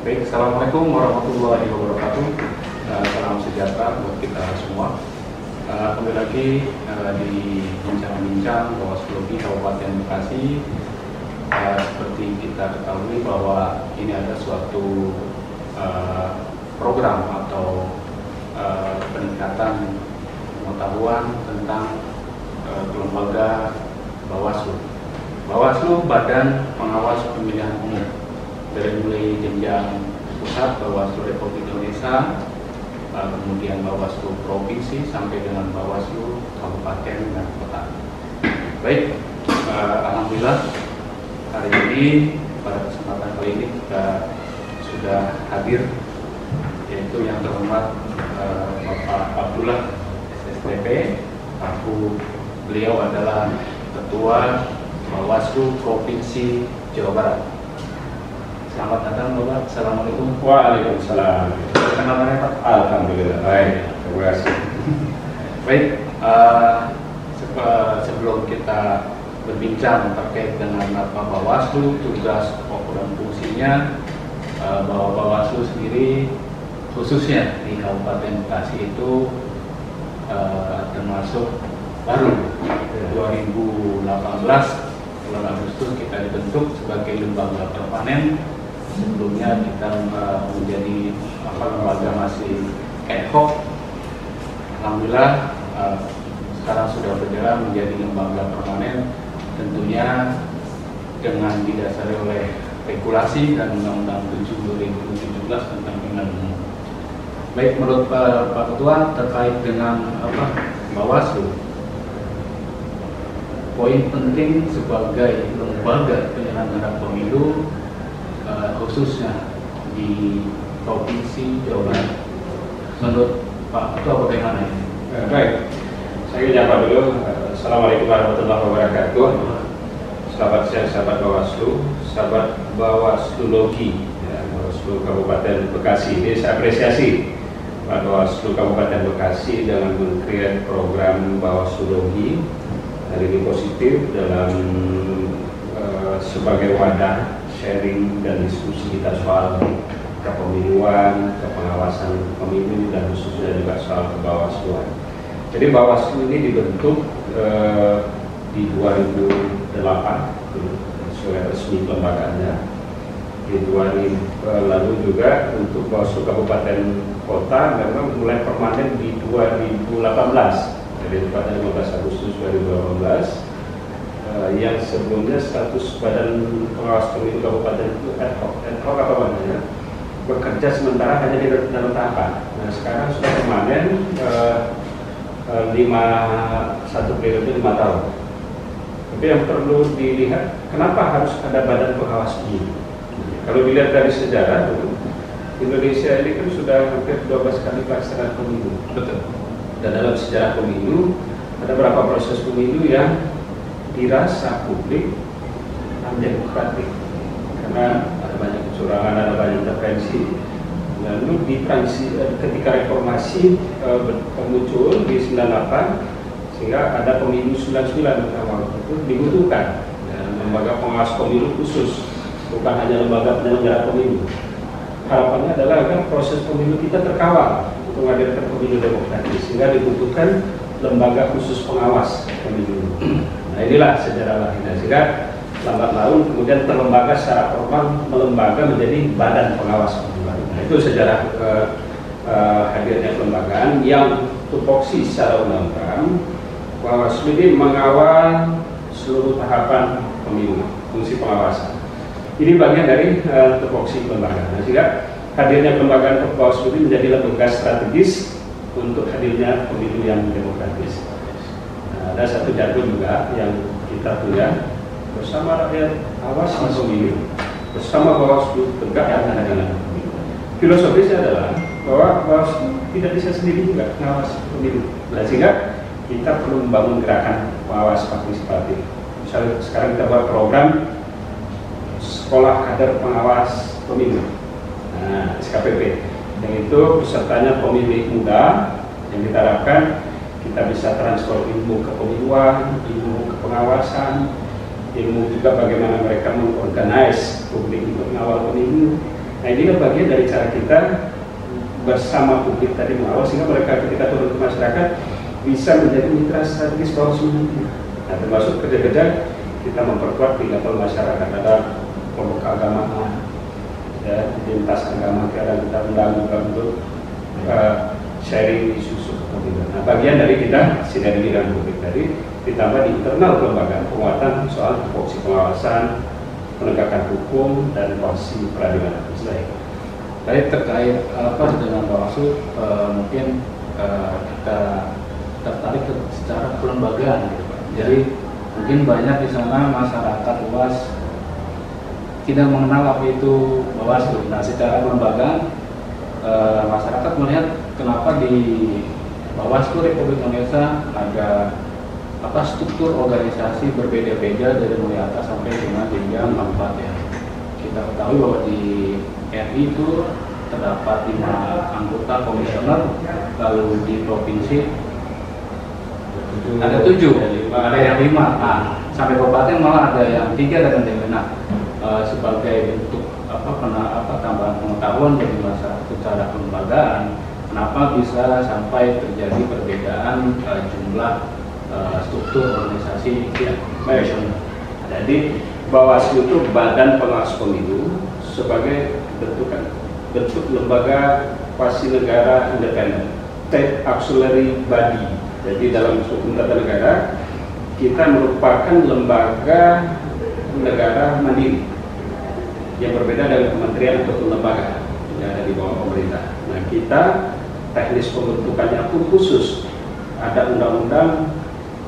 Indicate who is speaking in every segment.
Speaker 1: Baik, Assalamualaikum warahmatullahi wabarakatuh. Salam sejahtera buat kita semua. Kembali lagi di bincang-bincang Bawaslu Kabupaten Bekasi. Seperti kita ketahui bahwa ini ada suatu program atau peningkatan pengetahuan tentang lembaga Bawaslu. Bawaslu Badan Pengawas Pemilihan Umum, dari mulai jenjang pusat Bawaslu Republik Indonesia, kemudian Bawaslu Provinsi sampai dengan Bawaslu Kabupaten dan Kota. Baik, alhamdulillah hari ini pada kesempatan kali ini kita sudah hadir, yaitu yang terhormat Bapak Abdullah SSTP. Beliau adalah Ketua Bawaslu Provinsi Jawa Barat. Selamat datang Bapak. Assalamualaikum.
Speaker 2: Waalaikumsalam.
Speaker 1: Perkenalkan Pak.
Speaker 2: Alhamdulillah. Baik. Terima kasih.
Speaker 1: Baik. Sebelum kita berbincang terkait dengan apa Bawaslu, tugas pokok dan fungsinya, bahwa Bawaslu sendiri khususnya di Kabupaten Bekasi itu termasuk baru 2018 bulan Agustus kita dibentuk sebagai lembaga permanen. Sebelumnya kita menjadi lembaga masih ad hoc. Alhamdulillah sekarang sudah berjalan menjadi lembaga permanen, tentunya dengan didasari oleh regulasi dan Undang-Undang 7 2017 tentang pemilihan umum. Baik, menurut Pak Ketua terkait dengan Bawaslu, poin penting sebagai lembaga penyelenggara pemilu khususnya di Provinsi Jawa Barat, menurut Pak Ketua bagaimana ini?
Speaker 2: Baik, saya menyapa dulu. Assalamualaikum warahmatullahi wabarakatuh. Selamat siang sahabat Bawaslu, sahabat Bawaslulogi, Bawaslu Kabupaten Bekasi. Ini saya apresiasi Pak Bawaslu Kabupaten Bekasi dalam mengkreat program Bawaslulogi. Hari ini positif dalam sebagai wadah sharing dan diskusi kita soal kepemiluan, kepengawasan pemilu, dan khususnya juga soal kebawasluan. Jadi Bawaslu ini dibentuk di 2008 sesuai resmi kelembagaannya. Di 2000 lalu juga untuk Bawaslu Kabupaten Kota memang mulai permanen di 2018. Jadi pada 15 Agustus 2018, yang sebelumnya status Badan Pengawas Pemilu Kabupaten itu ad hoc apa namanya, bekerja sementara hanya di dalam tahapan. Nah sekarang sudah permanen, 1 periode 5 tahun. Tapi yang perlu dilihat, kenapa harus ada Badan Pengawas Pemilu? Kalau dilihat dari sejarah dulu, Indonesia ini kan sudah hampir 12 kali pelaksanaan pemilu.
Speaker 1: Betul.
Speaker 2: Dan dalam sejarah pemilu ada beberapa proses pemilu yang dirasa publik demokratik, karena ada banyak kecurangan, ada banyak intervensi. Lalu ketika reformasi muncul di 98, sehingga ada pemilu 99 pertama itu dibutuhkan lembaga pengawas pemilu khusus, bukan hanya lembaga penyelenggara pemilu. Harapannya adalah agar proses pemilu kita terkawal, menghadirkan pemilu demokratis, sehingga dibutuhkan lembaga khusus pengawas pemilu. Nah inilah sejarah lahirnya, sehingga lambat laun kemudian terlembaga secara formal, melembaga menjadi Badan Pengawas Pemilu. Nah itu sejarah hadirnya kelembagaan yang tupoksi secara undang-undang. Bawaslu ini mengawal seluruh tahapan pemilu, fungsi pengawasan. Ini bagian dari tupoksi kelembagaan. Nah, sehingga hadirnya kelembagaan Bawaslu ini menjadi lembaga strategis untuk hadirnya pemilu yang demokratis. Nah, ada satu jargon juga yang kita punya, bersama rakyat awas pemilu, bersama Bawaslu tegak keadilan pemilu. Filosofisnya adalah bahwa Bawaslu tidak bisa sendiri juga pengawas pemilu. Nah, sehingga kita perlu membangun gerakan pengawas partisipatif. Misalnya sekarang kita buat program Sekolah Kader Pengawas Pemilu, nah, SKPP, yang itu pesertanya pemilih muda, yang kita harapkan kita bisa transfer ilmu kepemiluan, ilmu kepengawasan, ilmu juga bagaimana mereka mengorganize publik untuk mengawal pemilu. Nah Nah inilah bagian dari cara kita bersama publik tadi mengawal, sehingga mereka ketika turun ke masyarakat bisa menjadi mitra strategis Bawaslu nanti. Nah termasuk kerja-kerja kita memperkuat di level masyarakat, ada kelompok keagamaan, ya, lintas agama kita undang juga untuk sharing isu-isu kepentingan. Nah bagian dari kita sinergi dengan publik tadi ditambah di internal kelembagaan penguatan soal fungsi pengawasan, penegakan hukum, dan fungsi peradilan.
Speaker 1: Baik, terkait apa dengan Bawaslu, mungkin kita tertarik secara kelembagaan, gitu, Pak. Jadi mungkin banyak di sana masyarakat luas tidak mengenal apa itu Bawaslu. Nah, secara kelembagaan masyarakat melihat kenapa di Bawaslu Republik Indonesia ada apa struktur organisasi berbeda-beda dari mulai atas sampai dengan jenjang kabupaten. Kita ketahui bahwa di RI itu terdapat 5 anggota komisioner, lalu di provinsi ada 7, ada yang 5, nah, sampai kabupaten malah ada yang 3 dan yang benar. Sebagai bentuk tambahan pengetahuan bagi masyarakat secara kelembagaan, kenapa bisa sampai terjadi perbedaan jumlah struktur organisasi komisioner.
Speaker 2: Jadi Bawaslu itu Badan Pengawas Pemilu sebagai bentuk lembaga kuasi negara independen, state auxiliary body. Jadi dalam hukum tata negara kita merupakan lembaga negara mandiri yang berbeda dengan kementerian atau lembaga yang ada di bawah pemerintah. Nah kita teknis pembentukannya pun khusus, ada undang-undang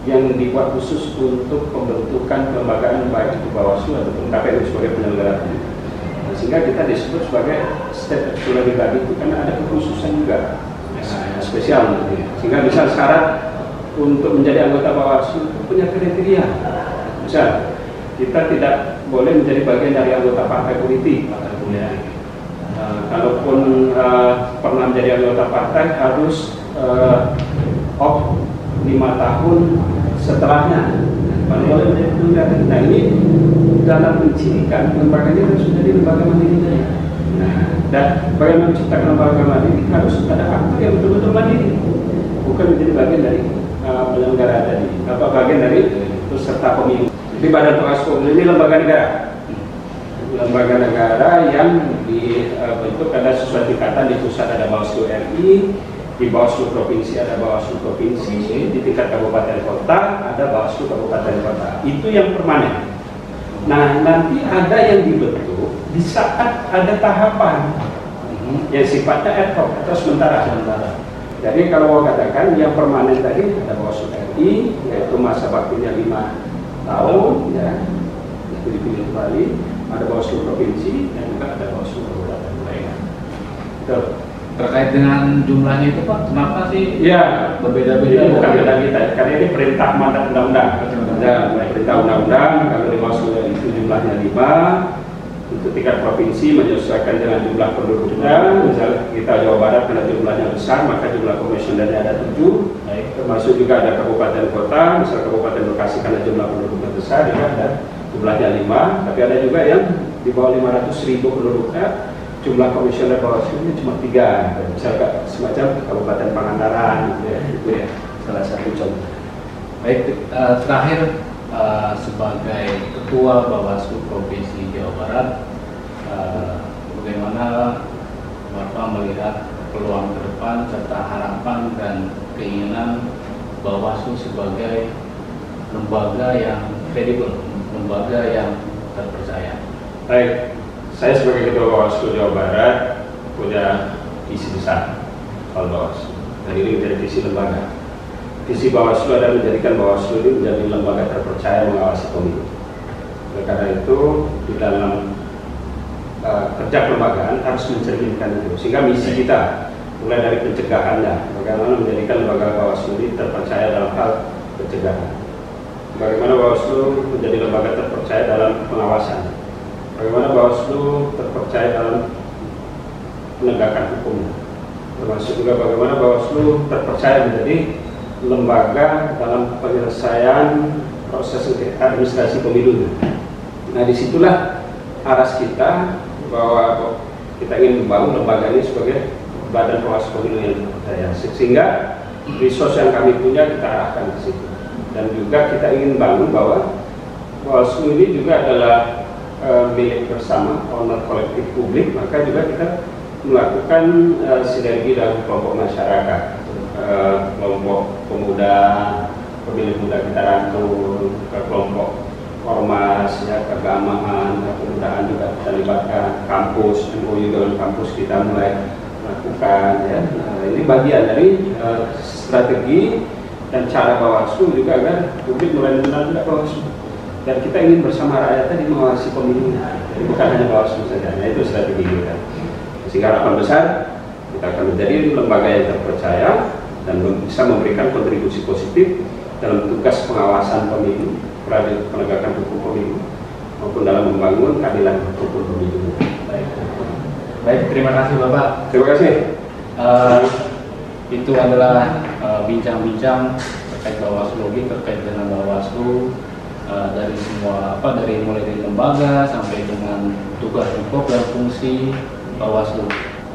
Speaker 2: yang dibuat khusus untuk pembentukan kelembagaan baik itu Bawaslu ataupun KPU sebagai penyelenggara pemilu. Sehingga kita disebut sebagai state auxiliary body itu karena ada kekhususan juga spesial, sehingga misal syarat untuk menjadi anggota Bawaslu punya kriteria. Misal kita tidak boleh menjadi bagian dari anggota partai politik. Kalaupun pernah menjadi anggota partai harus off 5 tahun setelahnya baru boleh menjadi penyelenggara. Nah ini dalam mencirikan lembaganya harus menjadi lembaga mandiri. Nah, dan bagaimana menciptakan lembaga mandiri harus ada aktor yang betul-betul mandiri, bukan menjadi bagian dari penyelenggara tadi, bagian dari peserta pemilu. Di Badan Pengawas Pemilu ini lembaga negara yang dibentuk ada sesuai tingkatan. Di pusat ada Bawaslu RI, di Bawaslu Provinsi ada Bawaslu Provinsi, di tingkat kabupaten kota ada Bawaslu Kabupaten Kota. Itu yang permanen. Nah, nanti ada yang dibentuk di saat ada tahapan yang sifatnya ad hoc atau sementara. Jadi kalau mau katakan yang permanen tadi ada Bawaslu RI, yaitu masa baktinya 5 tahun, ya, itu dipilih kembali. Ada Bawaslu Provinsi dan juga ada Bawaslu Kabupaten lainnya.
Speaker 1: Terkait dengan jumlahnya itu Pak, kenapa sih
Speaker 2: ya
Speaker 1: berbeda-beda?
Speaker 2: Bukan beda kita, karena ini perintah mandat undang-undang. Ya, perintah undang-undang, kalau di Bawaslu itu jumlahnya 5, untuk tingkat provinsi menyesuaikan dengan jumlah penduduknya. Misalnya kita Jawa Barat karena jumlahnya besar, maka jumlah komisionernya ada 7. Termasuk juga ada kabupaten kota, misal Kabupaten Bekasi karena jumlah penduduknya besar, ya ada jumlahnya 5. Tapi ada juga yang di bawah 500.000 penduduknya, jumlah komisioner Bawaslu cuma 3, misalkan semacam Kabupaten Pangandaran, gitu ya. Itu ya salah satu contoh.
Speaker 1: Baik, terakhir sebagai Ketua Bawaslu Provinsi Jawa Barat, bagaimana Bapak melihat peluang ke depan serta harapan dan keinginan Bawaslu sebagai lembaga yang kredibel, lembaga yang terpercaya?
Speaker 2: Baik. Saya sebagai Ketua Bawaslu Jawa Barat punya visi besar soal Bawaslu, dan ini menjadi visi lembaga. Visi Bawaslu adalah menjadikan Bawaslu ini menjadi lembaga terpercaya mengawasi pemilu. Oleh karena itu, di dalam kerja kelembagaan harus mencerminkan itu, sehingga misi kita mulai dari pencegahannya, bagaimana menjadikan lembaga Bawaslu ini terpercaya dalam hal pencegahan, bagaimana Bawaslu menjadi lembaga terpercaya dalam pengawasan, bagaimana Bawaslu terpercaya dalam penegakan hukum, termasuk juga bagaimana Bawaslu terpercaya menjadi lembaga dalam penyelesaian proses administrasi pemilu. Nah, disitulah aras kita bahwa kita ingin membangun lembaga ini sebagai badan pengawas pemilu yang terpercaya, sehingga resource yang kami punya kita arahkan ke situ. Dan juga kita ingin bangun bahwa Bawaslu ini juga adalah milik bersama, owner kolektif publik, maka juga kita melakukan sinergi dalam kelompok masyarakat, kelompok pemuda, pemilih muda kita rangkul, ke kelompok ormas, ya, keagamaan, kepemudaan juga kita libatkan, kampus, MOU dengan kampus kita mulai lakukan, ya. Ini bagian dari strategi dan cara Bawaslu juga agar publik mulai mengenal Bawaslu, dan kita ingin bersama rakyat tadi mengawasi pemilu, jadi bukan hanya Bawaslu saja. Nah, itu strategi kita, sehingga harapan besar kita akan menjadi lembaga yang terpercaya dan bisa memberikan kontribusi positif dalam tugas pengawasan pemilu, penegakan hukum pemilu, maupun dalam membangun keadilan hukum pemilu.
Speaker 1: Baik, terima kasih Bapak.
Speaker 2: Terima kasih.
Speaker 1: Itu adalah bincang-bincang terkait Bawaslu, terkait dengan Bawaslu, dari semua dari mulai dari lembaga sampai dengan tugas pokok dan fungsi Bawaslu.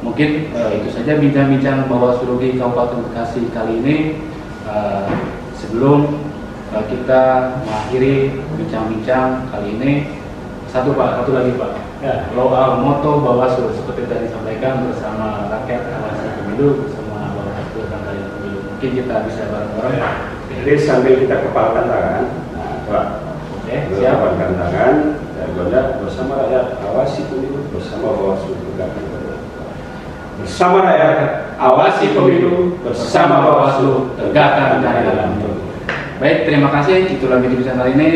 Speaker 1: Mungkin itu saja bincang-bincang Bawaslu di Kabupaten Bekasi kali ini. Sebelum kita mengakhiri bincang-bincang kali ini, satu lagi Pak. Ya, moto Bawaslu seperti tadi disampaikan, bersama rakyat awasi pemilu, bersama Bawaslu kalian pemilu. Mungkin kita bisa bareng-bareng.
Speaker 2: Jadi sambil kita kepalkan tangan, Pak.
Speaker 1: Oke, siap.
Speaker 2: Kepalkan tangan, dan bersama rakyat awasi pemilu, bersama Bawaslu tegakkan keadilan. Bersama rakyat awasi pemilu, bersama Bawaslu tegakkan keadilan.
Speaker 1: Baik, terima kasih. Itulah bincang kali ini.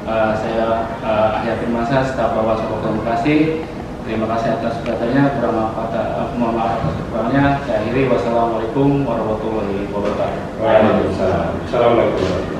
Speaker 1: Saya akhirkan masa staf Bawaslu Kabupaten Bekasi. Terima kasih atas perhatiannya. Mohon maaf atas kekurangannya. Saya akhiri. Wassalamualaikum warahmatullahi wabarakatuh.
Speaker 2: Waalaikumsalam. Assalamualaikum.